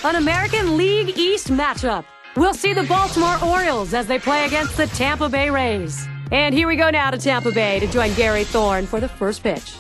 an American League East matchup. We'll see the Baltimore Orioles as they play against the Tampa Bay Rays. And here we go now to Tampa Bay to join Gary Thorne for the first pitch.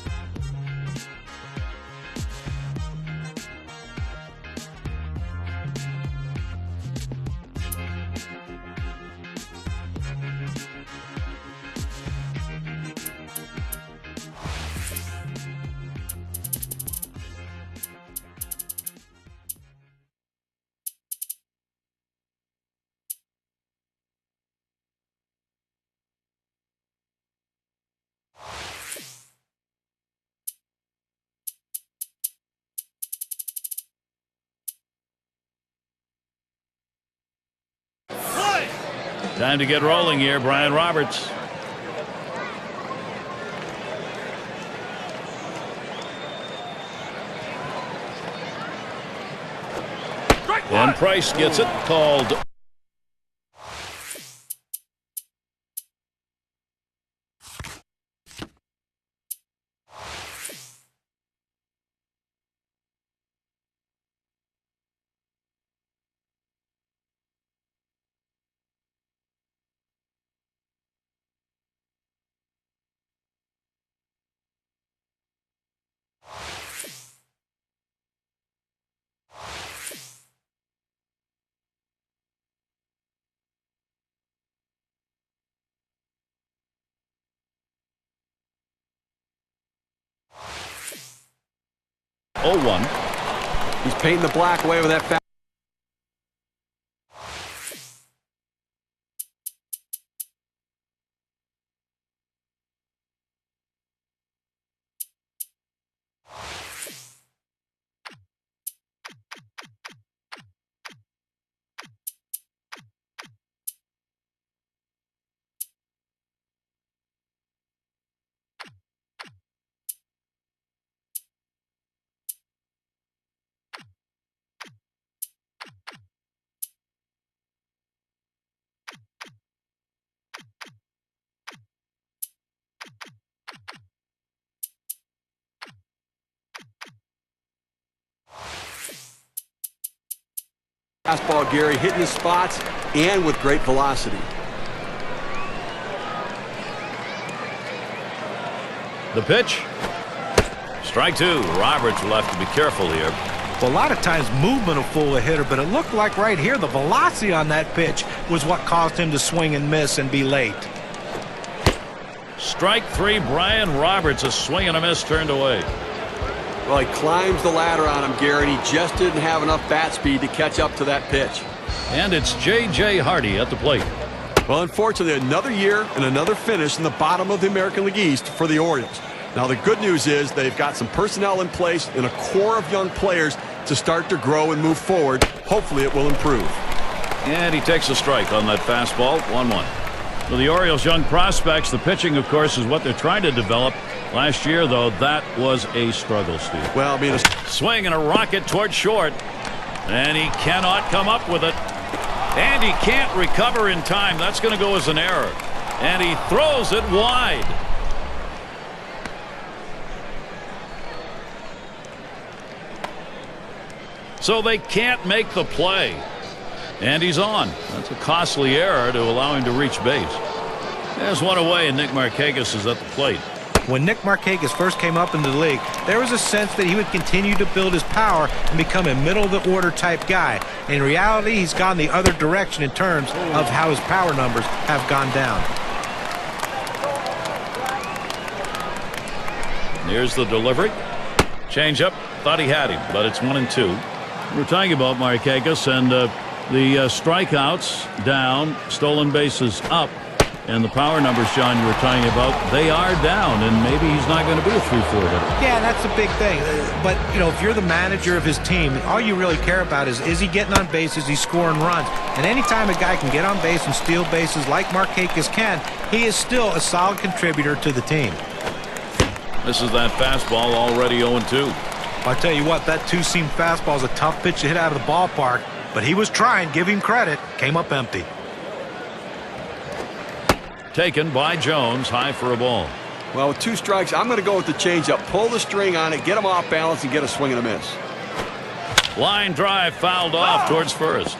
Time to get rolling here, Brian Roberts. And Price gets it called. Oh, 1. He's painting the black away with that fast. Fastball, Gary, hitting his spots and with great velocity. The pitch. Strike 2. Roberts will have to be careful here. Well, a lot of times movement will fool a hitter, but it looked like right here the velocity on that pitch was what caused him to swing and miss and be late. Strike 3. Brian Roberts, a swing and a miss turned away. Well, he climbs the ladder on him, Gary, and he just didn't have enough bat speed to catch up to that pitch. And it's J.J. Hardy at the plate. Well, unfortunately, another year and another finish in the bottom of the American League East for the Orioles. Now, the good news is they've got some personnel in place and a core of young players to start to grow and move forward. Hopefully, it will improve. And he takes a strike on that fastball. 1-1. For the Orioles' young prospects, the pitching, of course, is what they're trying to develop. Last year, though, that was a struggle, Steve. Well, I mean, swing and a rocket toward short. And he cannot come up with it. And he can't recover in time. That's going to go as an error. And he throws it wide. So they can't make the play. And he's on. That's a costly error to allow him to reach base. There's one away, and Nick Markakis is at the plate. When Nick Markakis first came up into the league, there was a sense that he would continue to build his power and become a middle-of-the-order type guy. In reality, he's gone the other direction in terms of how his power numbers have gone down. Here's the delivery. Change up. Thought he had him, but it's 1-2. We're talking about Markakis and the strikeouts down, stolen bases up. And the power numbers, John, you were talking about, they are down, and maybe he's not going to be a 3-4 hitter. Yeah, that's a big thing. But, you know, if you're the manager of his team, all you really care about is he getting on base, is he scoring runs? And anytime a guy can get on base and steal bases like Markakis can, he is still a solid contributor to the team. This is that fastball, already 0-2. I'll tell you what, that two-seam fastball is a tough pitch to hit out of the ballpark, but he was trying, give him credit, came up empty. Taken by Jones, high for a ball. Well, with 2 strikes, I'm going to go with the changeup. Pull the string on it, get him off balance, and get a swing and a miss. Line drive fouled off towards first.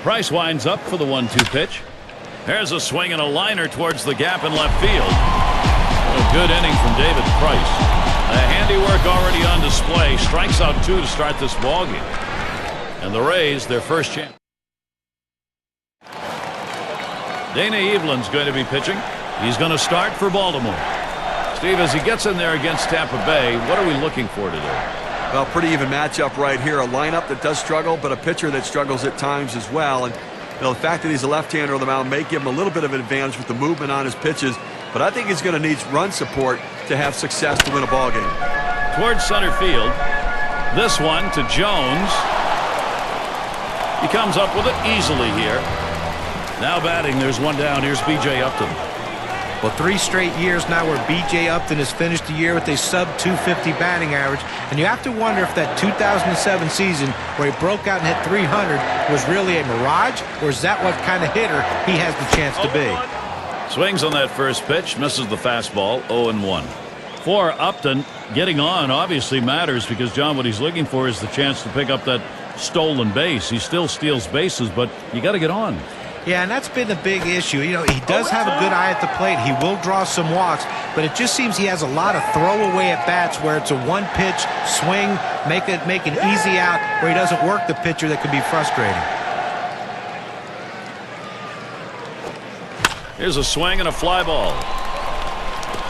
Price winds up for the 1-2 pitch. There's a swing and a liner towards the gap in left field. A good inning from David Price. The handiwork already on display. Strikes out 2 to start this ballgame. And the Rays, their first chance. Dana Eveland's going to be pitching. He's going to start for Baltimore. Steve, as he gets in there against Tampa Bay, what are we looking for today? Well, pretty even matchup right here. A lineup that does struggle, but a pitcher that struggles at times as well. And the fact that he's a left-hander on the mound may give him a little bit of an advantage with the movement on his pitches. But I think he's going to need run support to have success to win a ball game. Towards center field. This one to Jones. He comes up with it easily here. Now batting, there's one down. Here's B.J. Upton. Well, 3 straight years now where B.J. Upton has finished the year with a sub-250 batting average. And you have to wonder if that 2007 season where he broke out and hit 300 was really a mirage, or is that what kind of hitter he has the chance to be? Swings on that first pitch, misses the fastball, 0-1. For Upton, getting on obviously matters because, John, what he's looking for is the chance to pick up that stolen base. He still steals bases, but you got to get on. Yeah, and that's been the big issue. You know, he does have a good eye at the plate. He will draw some walks, but it just seems he has a lot of throwaway at bats where it's a one-pitch swing, make an easy out, where he doesn't work the pitcher. That could be frustrating. Here's a swing and a fly ball.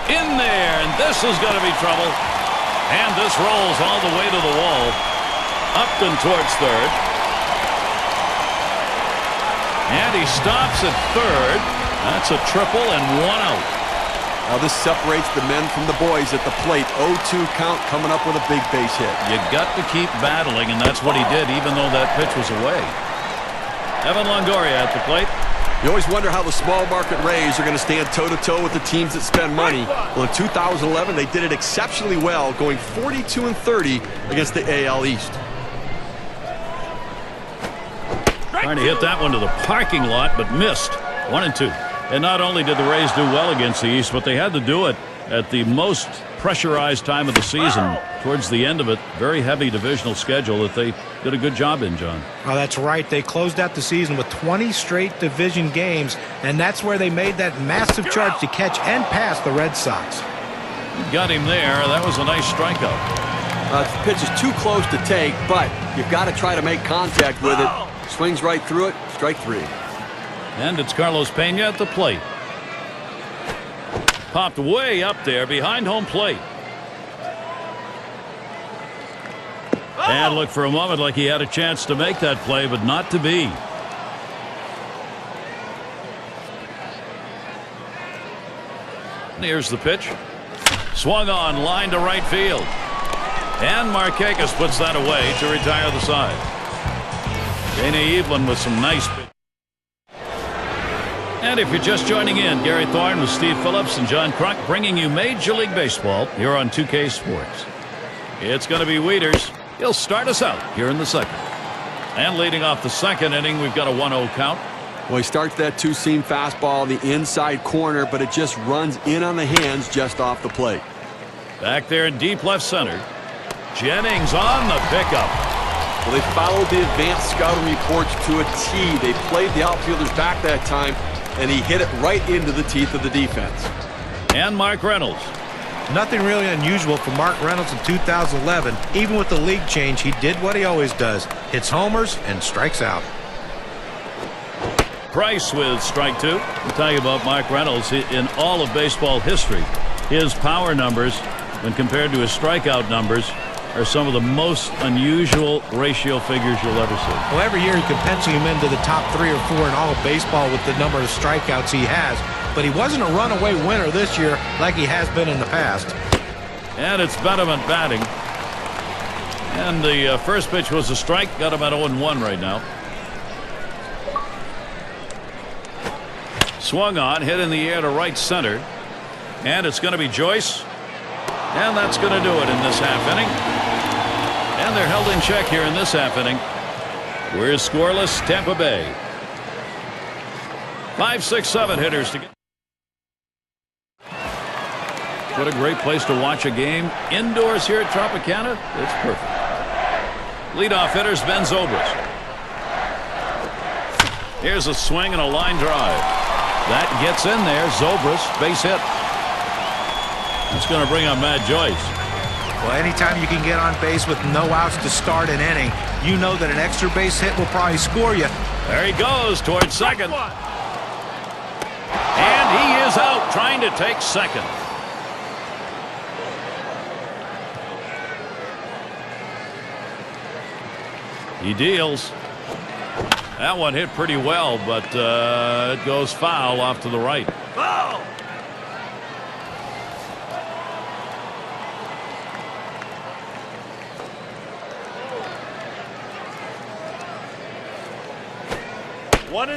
In there, and this is going to be trouble. And this rolls all the way to the wall. Upton towards third. And he stops at third. That's a triple and 1 out. Now this separates the men from the boys at the plate. 0-2 count, coming up with a big base hit. You got to keep battling, and that's what he did, even though that pitch was away. Evan Longoria at the plate. You always wonder how the small market Rays are going to stand toe-to-toe with the teams that spend money. Well, in 2011, they did it exceptionally well, going 42-30 against the AL East. Trying to hit that one to the parking lot, but missed. 1-2. And not only did the Rays do well against the East, but they had to do it at the most pressurized time of the season. Towards the end of it, very heavy divisional schedule that they did a good job in, John. Oh, that's right. They closed out the season with 20 straight division games, and that's where they made that massive charge to catch and pass the Red Sox. Got him there. That was a nice strikeout. The pitch is too close to take, but you've got to try to make contact with it. Swings right through it. Strike 3. And it's Carlos Pena at the plate. Popped way up there behind home plate. And looked for a moment like he had a chance to make that play, but not to be. And here's the pitch. Swung on, line to right field. And Markakis puts that away to retire the side. Dana Eveland with some nice pitch. And if you're just joining in, Gary Thorne with Steve Phillips and John Kruk bringing you Major League Baseball here on 2K Sports. It's going to be Wieters. He'll start us out here in the second. And leading off the second inning, we've got a 1-0 count. Well, he starts that two-seam fastball in the inside corner, but it just runs in on the hands just off the plate. Back there in deep left center. Jennings on the pickup. Well, they followed the advanced scouting reports to a T. They played the outfielders back that time, and he hit it right into the teeth of the defense. And Mark Reynolds. Nothing really unusual for Mark Reynolds in 2011. Even with the league change, he did what he always does. Hits homers and strikes out. Price with strike 2. We'll tell you about Mark Reynolds. In all of baseball history, his power numbers, when compared to his strikeout numbers, are some of the most unusual ratio figures you'll ever see. Well, every year you can pencil him into the top 3 or 4 in all of baseball with the number of strikeouts he has. But he wasn't a runaway winner this year like he has been in the past. And it's Betterman batting. And the first pitch was a strike. Got him at 0-1 right now. Swung on, hit in the air to right center. And it's going to be Joyce. And that's going to do it in this half inning. And they're held in check here in this half inning. We're scoreless, Tampa Bay. 5, 6, 7 hitters to get. What a great place to watch a game. Indoors here at Tropicana, it's perfect. Leadoff hitter's Ben Zobrist. Here's a swing and a line drive. That gets in there. Zobrist, base hit. It's going to bring up Matt Joyce. Well, anytime you can get on base with no outs to start an inning, you know that an extra base hit will probably score you. There he goes towards second. And he is out trying to take second. He deals. That one hit pretty well, but it goes foul off to the right. Foul!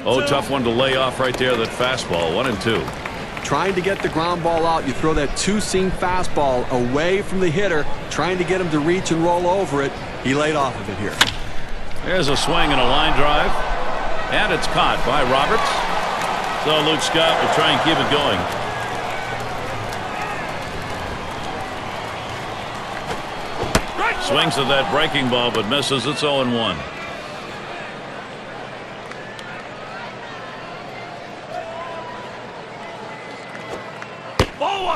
Oh, tough one to lay off right there, that fastball. 1-2. Trying to get the ground ball out. You throw that two-seam fastball away from the hitter, trying to get him to reach and roll over it. He laid off of it here. There's a swing and a line drive. And it's caught by Roberts. So Luke Scott will try and keep it going. Swings at that breaking ball but misses. It's 0-1.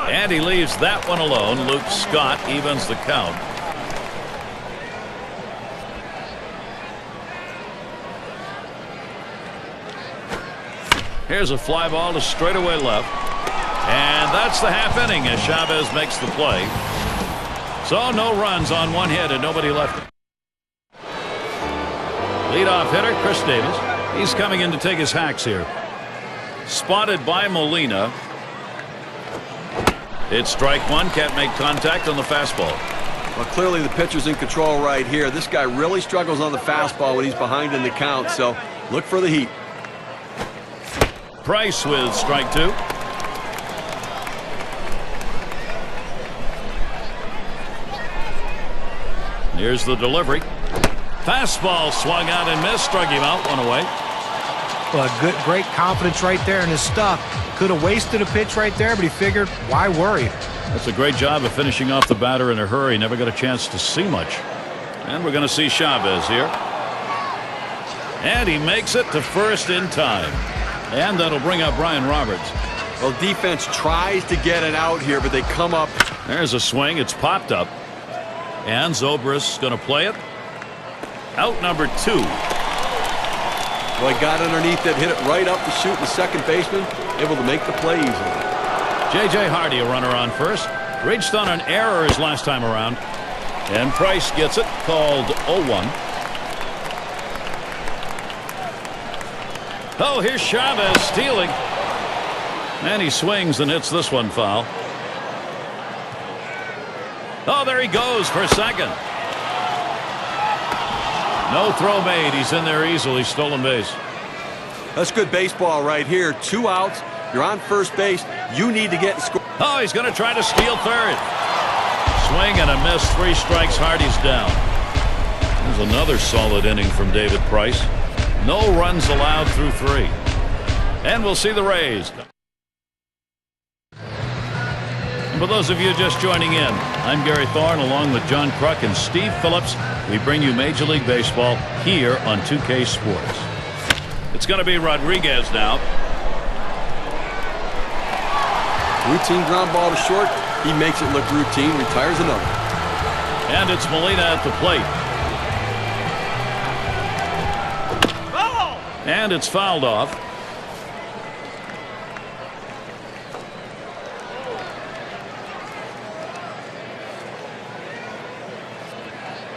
And he leaves that one alone. Luke Scott evens the count. Here's a fly ball to straightaway left. And that's the half inning as Chavez makes the play. So no runs on one hit and nobody left. Leadoff hitter Chris Davis. He's coming in to take his hacks here. Spotted by Molina. It's strike one. Can't make contact on the fastball. Well, clearly the pitcher's in control right here. This guy really struggles on the fastball when he's behind in the count, so look for the heat. Price with strike two. Here's the delivery. Fastball swung out and missed. Struck him out. One away. Well, great confidence right there in his stuff. Could have wasted a pitch right there, but he figured, why worry? That's a great job of finishing off the batter in a hurry. Never got a chance to see much. And we're going to see Chavez here. And he makes it to first in time. And that'll bring up Brian Roberts. Well, defense tries to get it out here, but they come up. There's a swing. It's popped up. And Zobrist's going to play it. Out number 2. Well, he got underneath that, hit it right up the chute, the second baseman able to make the play easily. J.J. Hardy, a runner on first. Reached on an error his last time around. And Price gets it, called 0-1. Oh, here's Chavez stealing. And he swings and hits this one foul. Oh, there he goes for second. No throw made. He's in there easily. Stolen base. That's good baseball right here. 2 outs. You're on first base. You need to get score. Oh, he's going to try to steal third. Swing and a miss. 3 strikes. Hardy's down. There's another solid inning from David Price. No runs allowed through 3. And we'll see the Rays. And for those of you just joining in, I'm Gary Thorne along with John Kruk and Steve Phillips. We bring you Major League Baseball here on 2K Sports. It's going to be Rodriguez now. Routine ground ball to short. He makes it look routine, retires another. And it's Molina at the plate. And it's fouled off.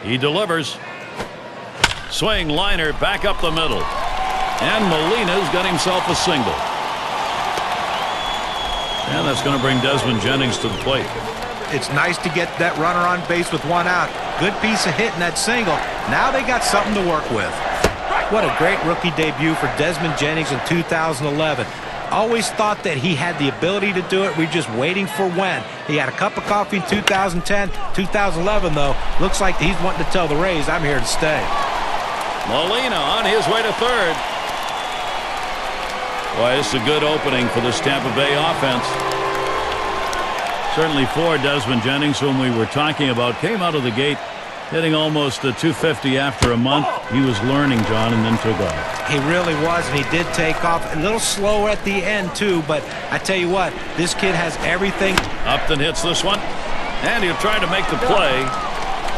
He delivers. Swing, liner, back up the middle. And Molina's got himself a single. And that's going to bring Desmond Jennings to the plate. It's nice to get that runner on base with 1 out. Good piece of hit in that single. Now they got something to work with. What a great rookie debut for Desmond Jennings in 2011. Always thought that he had the ability to do it. We're just waiting for when. He had a cup of coffee in 2010. 2011, though, looks like he's wanting to tell the Rays, I'm here to stay. Molina on his way to third. Boy, this is a good opening for this Tampa Bay offense. Certainly for Desmond Jennings, whom we were talking about, came out of the gate hitting almost a 250 after a month. He was learning, John, and then took off. He really was, and he did take off. A little slower at the end, too, but I tell you what, this kid has everything. Upton hits this one, and he'll try to make the play.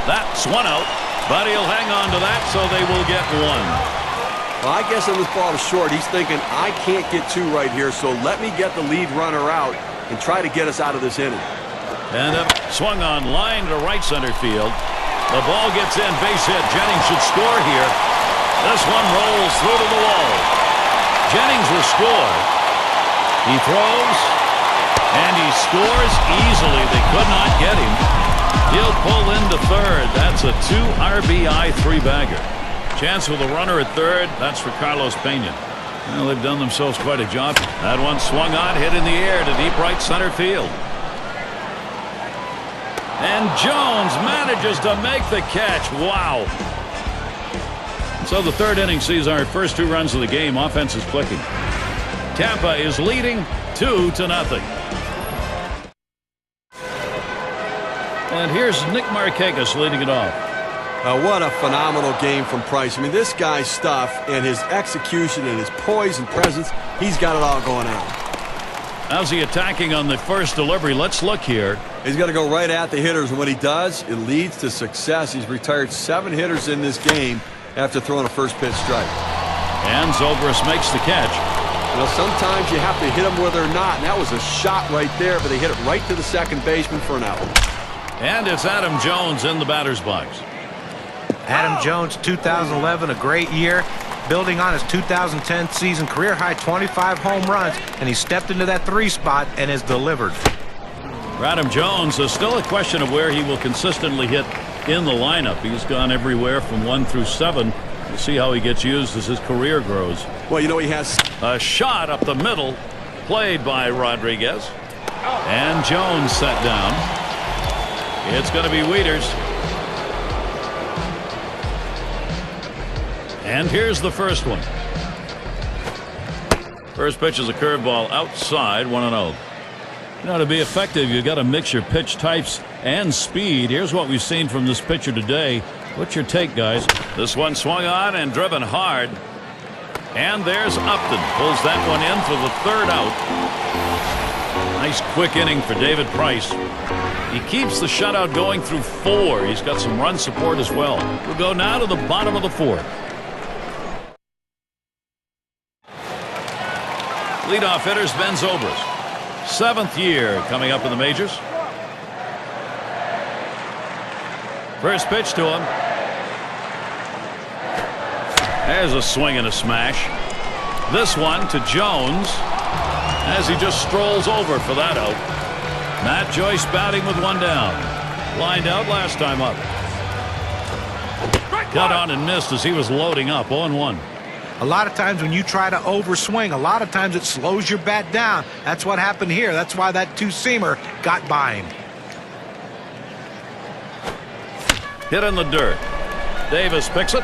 That's one out, but he'll hang on to that, so they will get one. Well, I guess on this ball is short, he's thinking, I can't get two right here, so let me get the lead runner out and try to get us out of this inning. And up, swung on, line to right center field. The ball gets in, base hit. Jennings should score here. This one rolls through to the wall. Jennings will score. He throws, and he scores easily. They could not get him. He'll pull into third. That's a 2 RBI 3-bagger. Chance with a runner at third. That's for Carlos Pena. Well, they've done themselves quite a job. That one swung on, hit in the air to deep right center field. And Jones manages to make the catch. Wow. So the third inning sees our first 2 runs of the game. Offense is clicking. Tampa is leading 2-0. And here's Nick Markakis leading it off. What a phenomenal game from Price. I mean, this guy's stuff and his execution and his poise and presence, he's got it all going on. How's he attacking on the first delivery? Let's look here. He's going to go right at the hitters, and when he does, it leads to success. He's retired 7 hitters in this game after throwing a first pitch strike. And Zobrist makes the catch. You know, sometimes you have to hit them where they're not, and that was a shot right there, but they hit it right to the second baseman for an out. And it's Adam Jones in the batter's box. Adam Jones, 2011, a great year, building on his 2010 season career high 25 home runs, and he stepped into that 3 spot and has delivered. For Adam Jones, there's still a question of where he will consistently hit in the lineup. He's gone everywhere from 1 through 7. We'll see how he gets used as his career grows. Well, you know, he has a shot up the middle, played by Rodriguez, and Jones set down. It's going to be Wieters. And here's the first one. First pitch is a curveball outside, 1-0. You know, to be effective, you've got to mix your pitch types and speed. Here's what we've seen from this pitcher today. What's your take, guys? This one swung on and driven hard. And there's Upton. Pulls that one in for the 3rd out. Nice quick inning for David Price. He keeps the shutout going through 4. He's got some run support as well. We'll go now to the bottom of the 4th. Leadoff hitters Ben Zobrist. 7th year coming up in the majors. First pitch to him. There's a swing and a smash. This one to Jones as he just strolls over for that out. Matt Joyce batting with 1 down. Lined out last time up. Got on and missed as he was loading up. 0-1. A lot of times when you try to overswing, a lot of times it slows your bat down. That's what happened here. That's why that 2-seamer got by him. Hit in the dirt. Davis picks it.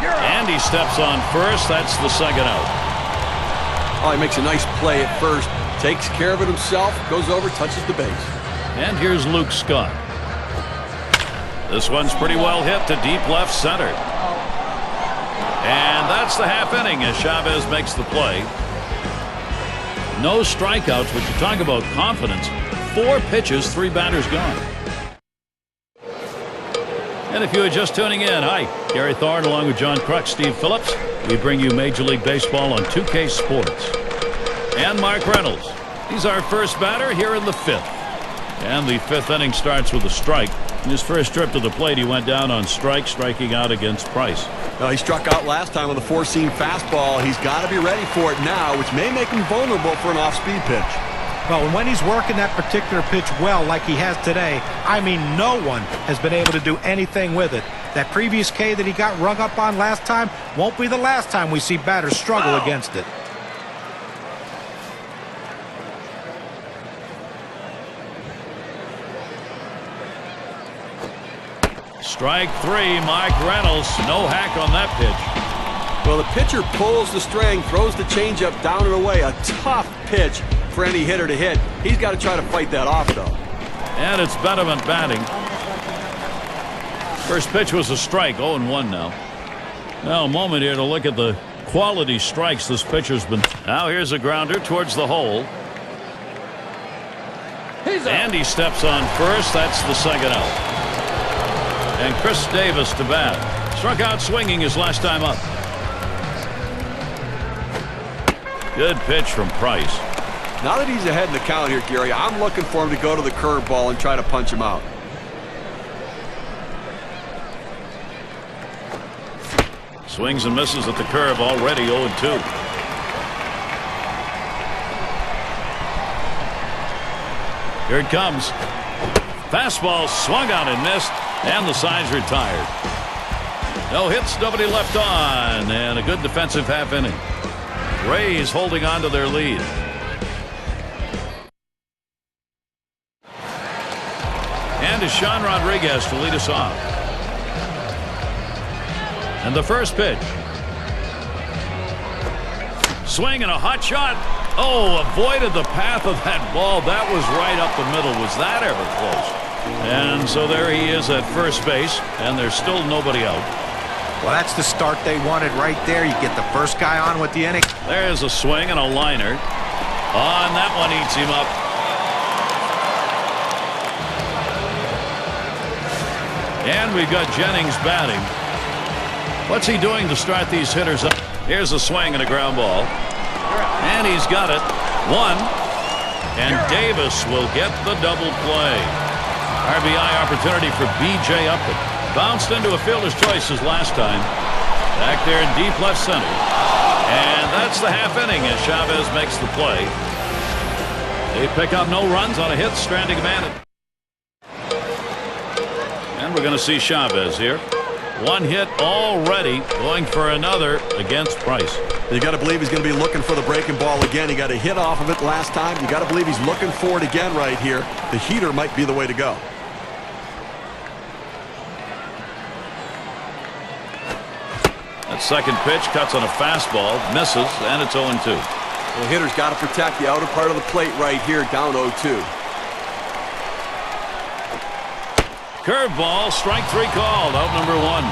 And he steps on first. That's the 2nd out. Oh, he makes a nice play at first. Takes care of it himself. Goes over, touches the base. And here's Luke Scott. This one's pretty well hit to deep left center. And that's the half inning as Chavez makes the play. No strikeouts, but you talk about confidence. 4 pitches, 3 batters gone. And if you are just tuning in, hi, Gary Thorne along with John Kruk, Steve Phillips. We bring you Major League Baseball on 2K Sports. And Mark Reynolds. He's our first batter here in the 5th. And the 5th inning starts with a strike. In his first trip to the plate, he went down on strike, striking out against Price. He struck out last time with a 4-seam fastball. He's got to be ready for it now, which may make him vulnerable for an off-speed pitch. Well, when he's working that particular pitch well like he has today, I mean, no one has been able to do anything with it. That previous K that he got rung up on last time won't be the last time we see batters struggle against it. Strike 3, Mike Reynolds. No hack on that pitch. Well, the pitcher pulls the string, throws the changeup down and away. A tough pitch for any hitter to hit. He's got to try to fight that off, though. And it's Betterman batting. First pitch was a strike, 0-1 now. Now a moment here to look at the quality strikes this pitcher's been. Now here's a grounder towards the hole. And he steps on first. That's the second out. And Chris Davis to bat. Struck out swinging his last time up. Good pitch from Price. Now that he's ahead in the count here, Gary, I'm looking for him to go to the curveball and try to punch him out. Swings and misses at the curve, already 0-2. Here it comes. Fastball swung out and missed, and the side's retired. No hits, nobody left on, and a good defensive half inning. Rays holding on to their lead. And it's Sean Rodriguez to lead us off. And the first pitch. Swing and a hot shot. Oh, avoided the path of that ball. That was right up the middle. Was that ever close? And so there he is at first base, and there's still nobody out. Well, that's the start they wanted right there. You get the first guy on with the inning. There's a swing and a liner. On that one eats him up. And we've got Jennings batting. What's he doing to start these hitters up? Here's a swing and a ground ball. And he's got it. One. And Davis will get the double play. RBI opportunity for B.J. Upton. Bounced into a fielder's choice as last time. Back there in deep left center. And that's the half inning as Chavez makes the play. They pick up no runs on a hit, stranding a man. And we're going to see Chavez here. One hit already, going for another against Price. You got to believe he's going to be looking for the breaking ball again. He got a hit off of it last time. You got to believe he's looking for it again right here. The heater might be the way to go. That second pitch cuts on a fastball, misses, and it's 0-2. The hitter's got to protect the outer part of the plate right here, down 0-2. Curveball, strike three called, out number one.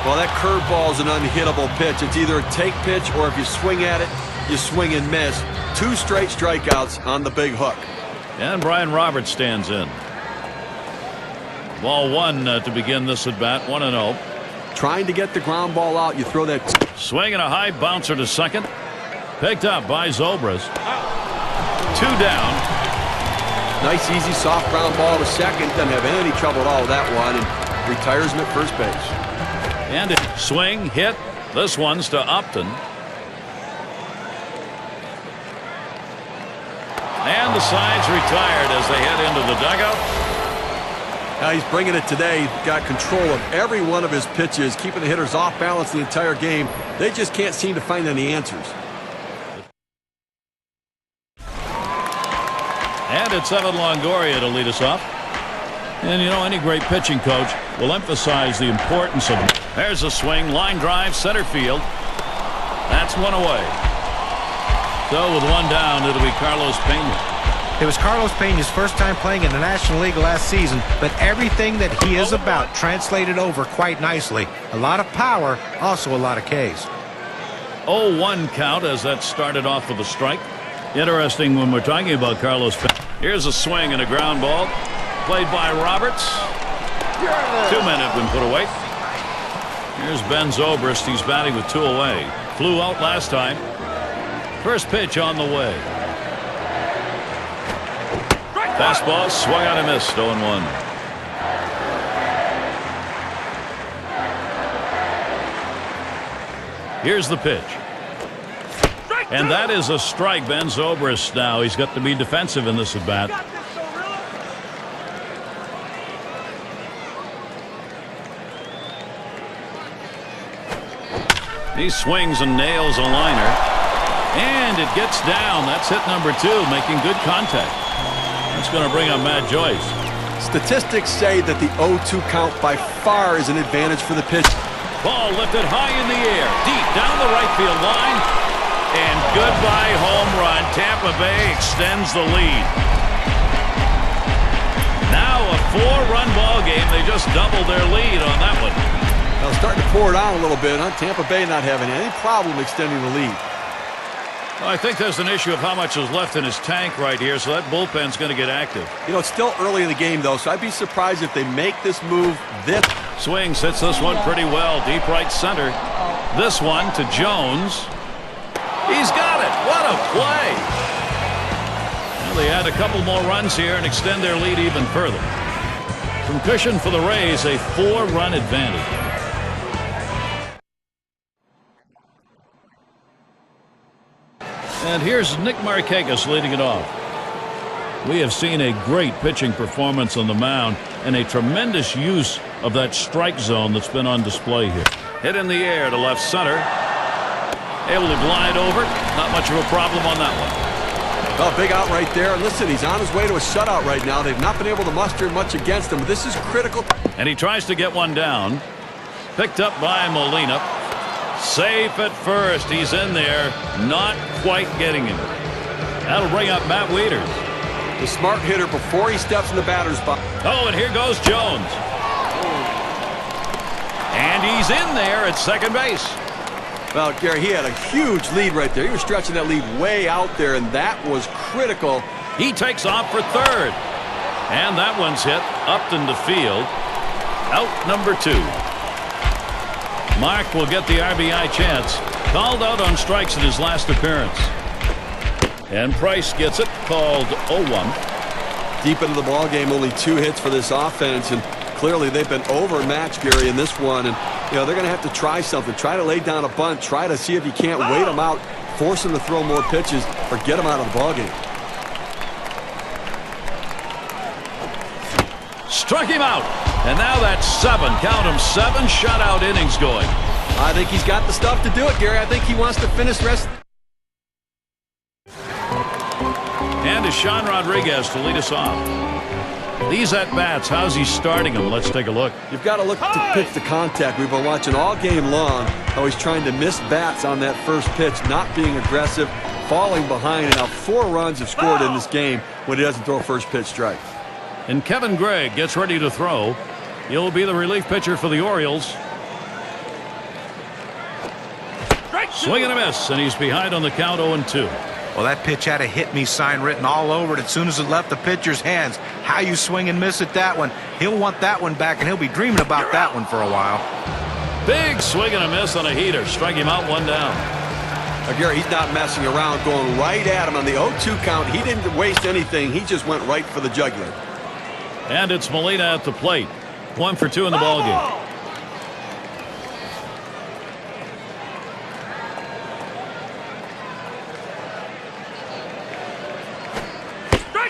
Well, that curveball is an unhittable pitch. It's either a take pitch, or if you swing at it, you swing and miss. 2 straight strikeouts on the big hook. And Brian Roberts stands in. Ball one to begin this at bat, 1-0. Trying to get the ground ball out, you throw that. Swing and a high bouncer to second. Picked up by Zobrist. 2 down. Nice, easy, soft ground ball to second. Doesn't have any trouble at all with that one, and retires him at first base. And a swing, hit. This one's to Upton. And the side's retired as they head into the dugout. Now he's bringing it today. Got control of every one of his pitches, keeping the hitters off balance the entire game. They just can't seem to find any answers. And it's Evan Longoria to lead us off. And you know, any great pitching coach will emphasize the importance of it. There's a swing, line drive, center field. That's one away. So with one down, it'll be Carlos Pena. It was Carlos Pena's first time playing in the National League last season, but everything that he is about translated over quite nicely. A lot of power, also a lot of Ks. 0-1 count as that started off with a strike. Interesting when we're talking about Carlos Pena. Here's a swing and a ground ball. Played by Roberts. 2 men have been put away. Here's Ben Zobrist. He's batting with 2 away. Flew out last time. First pitch on the way. Fastball swung out and missed. 0-1. Here's the pitch. And that is a strike. Ben Zobrist now. He's got to be defensive in this at bat. He swings and nails a liner. And it gets down. That's hit number 2, making good contact. That's going to bring up Matt Joyce. Statistics say that the 0-2 count by far is an advantage for the pitch. Ball lifted high in the air, deep down the right field line. And goodbye home run. Tampa Bay extends the lead. Now a 4-run ball game. They just doubled their lead on that one. Now starting to pour it on a little bit, huh? Tampa Bay not having any problem extending the lead. Well, I think there's an issue of how much is left in his tank right here, so that bullpen's going to get active. You know, it's still early in the game, though, so I'd be surprised if they make this move this. Swings, hits this one pretty well. Deep right center. This one to Jones. He's got it. What a play. Well, they add a couple more runs here and extend their lead even further. Some cushion for the Rays, a 4-run advantage. And here's Nick Markakis leading it off. We have seen a great pitching performance on the mound and a tremendous use of that strike zone that's been on display here. Hit in the air to left center. Able to glide over. Not much of a problem on that one. Well, big out right there. And listen, he's on his way to a shutout right now. They've not been able to muster much against him, but this is critical. And he tries to get one down. Picked up by Molina. Safe at first. He's in there. Not quite getting him. That'll bring up Matt Wieters. The smart hitter before he steps in the batter's box. Oh, and here goes Jones. And he's in there at second base. Well, Gary, he had a huge lead right there. He was stretching that lead way out there, and that was critical. He takes off for third. And that one's hit. Upton to field. Out number 2. Mark will get the RBI chance. Called out on strikes in his last appearance. And Price gets it, called 0-1. Deep into the ball game, only 2 hits for this offense, and clearly they've been overmatched, Gary, in this one. And you know they're going to have to try something. Try to lay down a bunt. Try to see if you can't wait them out, force them to throw more pitches, or get them out of the ball game. Struck him out. And now that's 7. Count them, 7 shutout innings going. I think he's got the stuff to do it, Gary. I think he wants to finish the rest. And it's Sean Rodriguez to lead us off. These at-bats, how's he starting them? Let's take a look. You've got to look to pitch to contact. We've been watching all game long how he's trying to miss bats on that first pitch, not being aggressive, falling behind, and now 4 runs have scored in this game when he doesn't throw a first pitch strike. And Kevin Gregg gets ready to throw. He'll be the relief pitcher for the Orioles. Swing and a miss, and he's behind on the count 0-2. Well, that pitch had a hit me sign written all over it as soon as it left the pitcher's hands. How you swing and miss at that one. He'll want that one back, and he'll be dreaming about that one for a while. Big swing and a miss on a heater. Strike him out, 1 down. Now, Gary, he's not messing around, going right at him on the 0-2 count. He didn't waste anything. He just went right for the jugular. And it's Molina at the plate. 1 for 2 in the ballgame.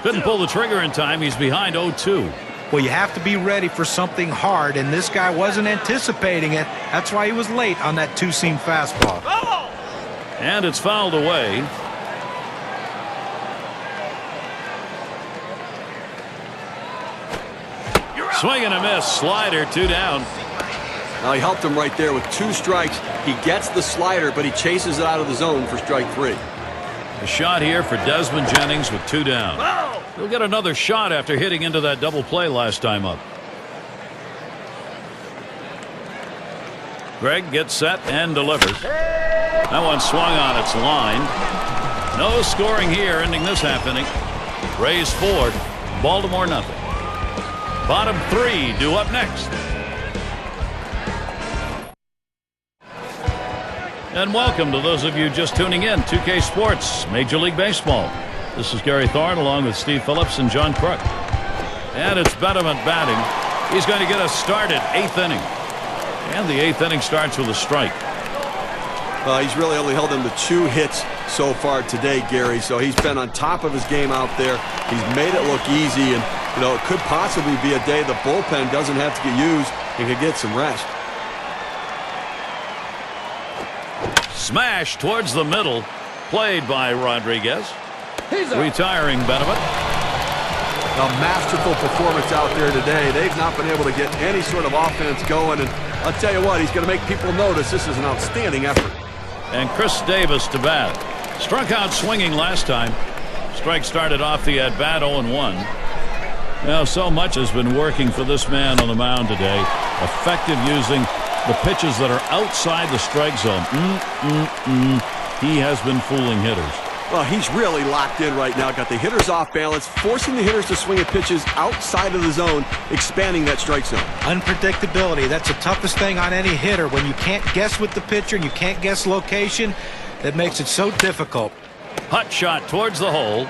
Couldn't pull the trigger in time. He's behind 0-2. Well, you have to be ready for something hard, and this guy wasn't anticipating it. That's why he was late on that 2-seam fastball. And it's fouled away. Swing and a miss. Slider, 2 down. Now, he helped him right there with 2 strikes. He gets the slider, but he chases it out of the zone for strike 3. A shot here for Desmond Jennings with 2 down. He'll get another shot after hitting into that double play last time up. Gregg gets set and delivers. That one swung on its line. No scoring here, ending this half inning. Rays 4, Baltimore nothing. Bottom 3 due up next. And welcome to those of you just tuning in. 2K Sports, Major League Baseball. This is Gary Thorne along with Steve Phillips and John Crook. And it's Betterman batting. He's going to get us started 8th inning. And the 8th inning starts with a strike. He's really only held him to 2 hits so far today, Gary. So he's been on top of his game out there. He's made it look easy. And, you know, it could possibly be a day the bullpen doesn't have to get used and can get some rest. Smash towards the middle. Played by Rodriguez. Retiring Benjamin. A masterful performance out there today. They've not been able to get any sort of offense going. And I'll tell you what, he's going to make people notice this is an outstanding effort. And Chris Davis to bat. Struck out swinging last time. Strike started off the at-bat 0-1. Now, so much has been working for this man on the mound today. Effective using the pitches that are outside the strike zone. He has been fooling hitters. Well, he's really locked in right now. Got the hitters off balance, forcing the hitters to swing at pitches outside of the zone, expanding that strike zone. Unpredictability. That's the toughest thing on any hitter. When you can't guess with the pitcher and you can't guess location, that makes it so difficult. Hut shot towards the hole.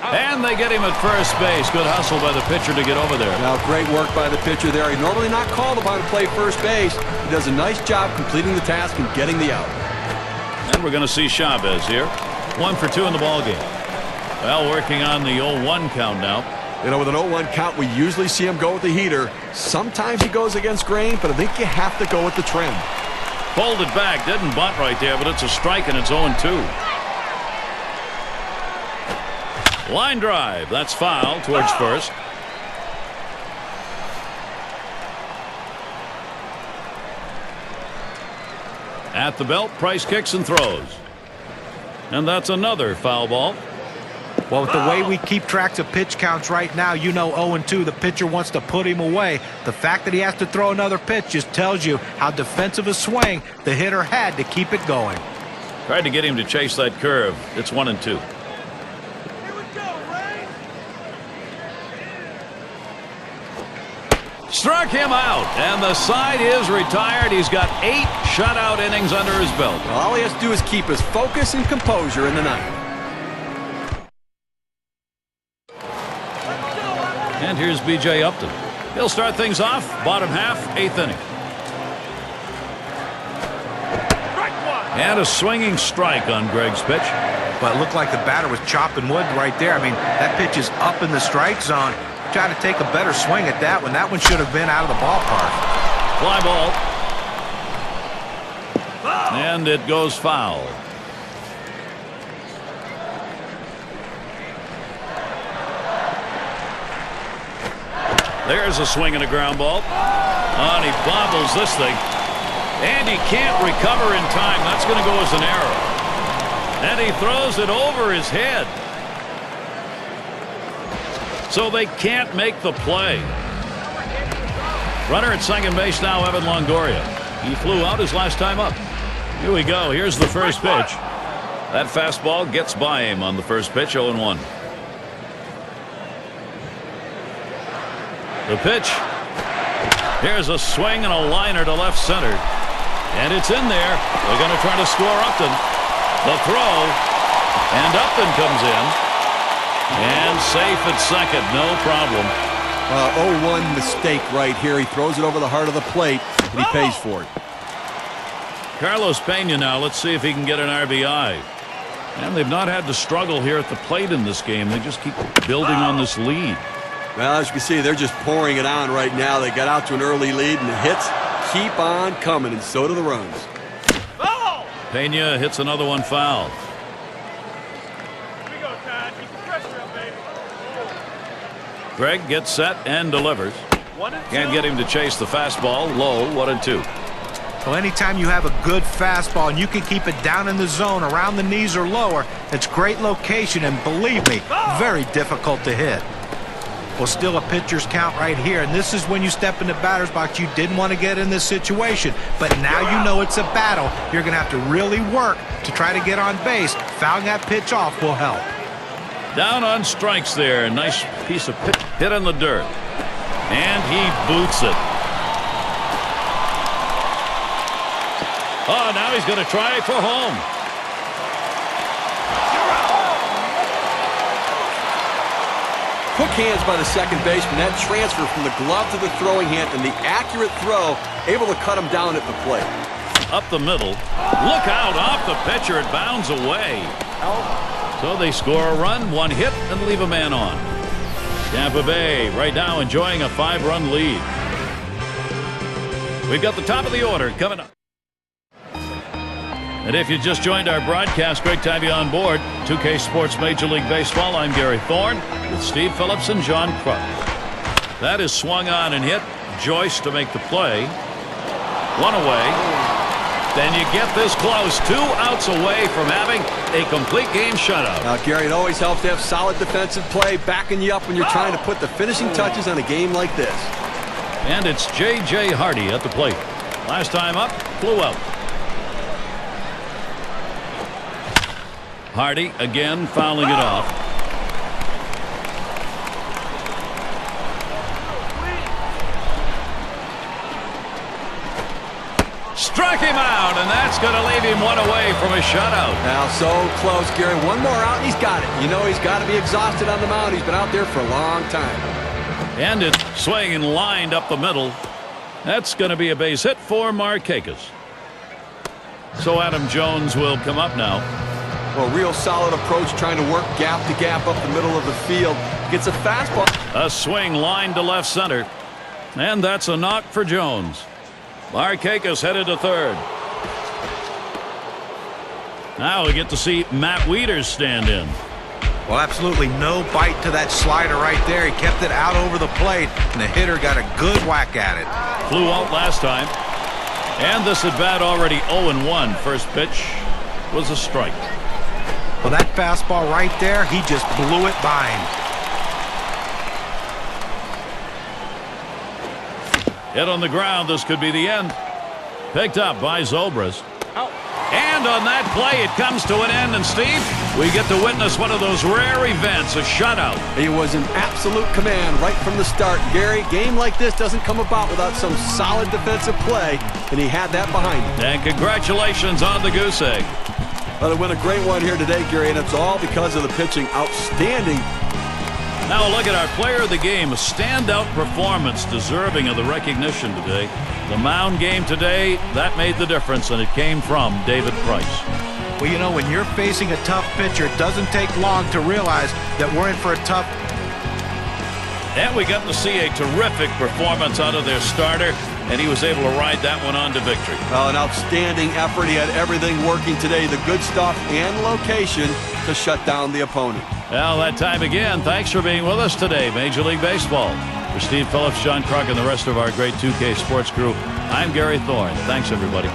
And they get him at first base. Good hustle by the pitcher to get over there. Now, great work by the pitcher there. He's normally not called upon to play first base. He does a nice job completing the task and getting the out. And we're going to see Chavez here. 1 for 2 in the ballgame. Well, working on the 0-1 count now. You know, with an 0-1 count, we usually see him go with the heater. Sometimes he goes against grain, but I think you have to go with the trend. Pulled it back. Didn't bunt right there, but it's a strike and it's 0-2. Line drive. That's foul towards first. At the belt, Price kicks and throws. And that's another foul ball. Well, with the way we keep tracks of pitch counts right now, you know 0-2, the pitcher wants to put him away. The fact that he has to throw another pitch just tells you how defensive a swing the hitter had to keep it going. Tried to get him to chase that curve. It's 1-2. Struck him out, and the side is retired. He's got 8 shutout innings under his belt. Well, all he has to do is keep his focus and composure in the ninth. And here's B.J. Upton. He'll start things off, bottom half, 8th inning. And a swinging strike on Greg's pitch. But it looked like the batter was chopping wood right there. I mean, that pitch is up in the strike zone. Try to take a better swing at that one. That one should have been out of the ballpark. Fly ball. And it goes foul. There's a swing and a ground ball. Oh, and he bobbles this thing. And he can't recover in time. That's going to go as an error. And he throws it over his head. So they can't make the play. Runner at second base now, Evan Longoria. He flew out his last time up. Here we go. Here's the first pitch. That fastball gets by him on the first pitch, 0-1. The pitch. Here's a swing and a liner to left center. And it's in there. They're going to try to score Upton. The throw. And Upton comes in. And safe at second, no problem. 0-1 mistake right here. He throws it over the heart of the plate, and he pays for it. Carlos Pena now. Let's see if he can get an RBI. And they've not had to struggle here at the plate in this game. They just keep building on this lead. Well, as you can see, they're just pouring it on right now. They got out to an early lead, and the hits keep on coming, and so do the runs. Pena hits another one foul. Greg gets set and delivers. Can't get him to chase the fastball. Low, 1-2. Well, anytime you have a good fastball and you can keep it down in the zone around the knees or lower, it's great location, and believe me, very difficult to hit. Well, still a pitcher's count right here, and this is when you step in the batter's box. You didn't want to get in this situation, but now you know it's a battle. You're going to have to really work to try to get on base. Fouling that pitch off will help. Down on strikes there. Nice piece of pitch hit in the dirt. And he boots it. Oh, now he's going to try for home. Quick hands by the second baseman. That transfer from the glove to the throwing hand and the accurate throw, able to cut him down at the plate. Up the middle. Look out, off the pitcher. It bounds away. So they score a run, 1 hit, and leave a man on. Tampa Bay right now enjoying a 5-run lead. We've got the top of the order coming up. And if you just joined our broadcast, great to have you on board. 2K Sports Major League Baseball. I'm Gary Thorne with Steve Phillips and John Kruk. That is swung on and hit. Joyce to make the play. 1 away. and you get this close. 2 outs away from having a complete game shutout. Now, Gary, it always helps to have solid defensive play backing you up when you're trying to put the finishing touches on a game like this. And it's J.J. Hardy at the plate. Last time up, flew out. Hardy again fouling it off. Struck him out, and that's going to leave him 1 away from a shutout. Now, so close, Gary. 1 more out, and he's got it. You know he's got to be exhausted on the mound. He's been out there for a long time. And it's swinging lined up the middle. That's going to be a base hit for Markakis. So Adam Jones will come up now. Well, real solid approach, trying to work gap to gap up the middle of the field. Gets a fastball. A swing line to left center. And that's a knock for Jones. Markakis headed to third. Now we get to see Matt Wieters stand in. Well, absolutely no bite to that slider right there. He kept it out over the plate, and the hitter got a good whack at it. Flew out last time. And this at bat already 0-1. First pitch was a strike. Well, that fastball right there, he just blew it by him. Hit on the ground. This could be the end. Picked up by Zobrist. And on that play, it comes to an end. And, Steve, we get to witness one of those rare events, a shutout. He was in absolute command right from the start. Gary, game like this doesn't come about without some solid defensive play, and he had that behind him. And congratulations on the goose egg. Well, they win a great one here today, Gary, and it's all because of the pitching. Outstanding. Now look at our player of the game, a standout performance deserving of the recognition today. The mound game today, that made the difference, and it came from David Price. Well, you know, when you're facing a tough pitcher, it doesn't take long to realize that we're in for a tough. And we got to see a terrific performance out of their starter, and he was able to ride that one on to victory. Well, an outstanding effort. He had everything working today, the good stuff and location to shut down the opponent. Well, that time again, thanks for being with us today, Major League Baseball. For Steve Phillips, John Kruk, and the rest of our great 2K Sports crew, I'm Gary Thorne. Thanks, everybody.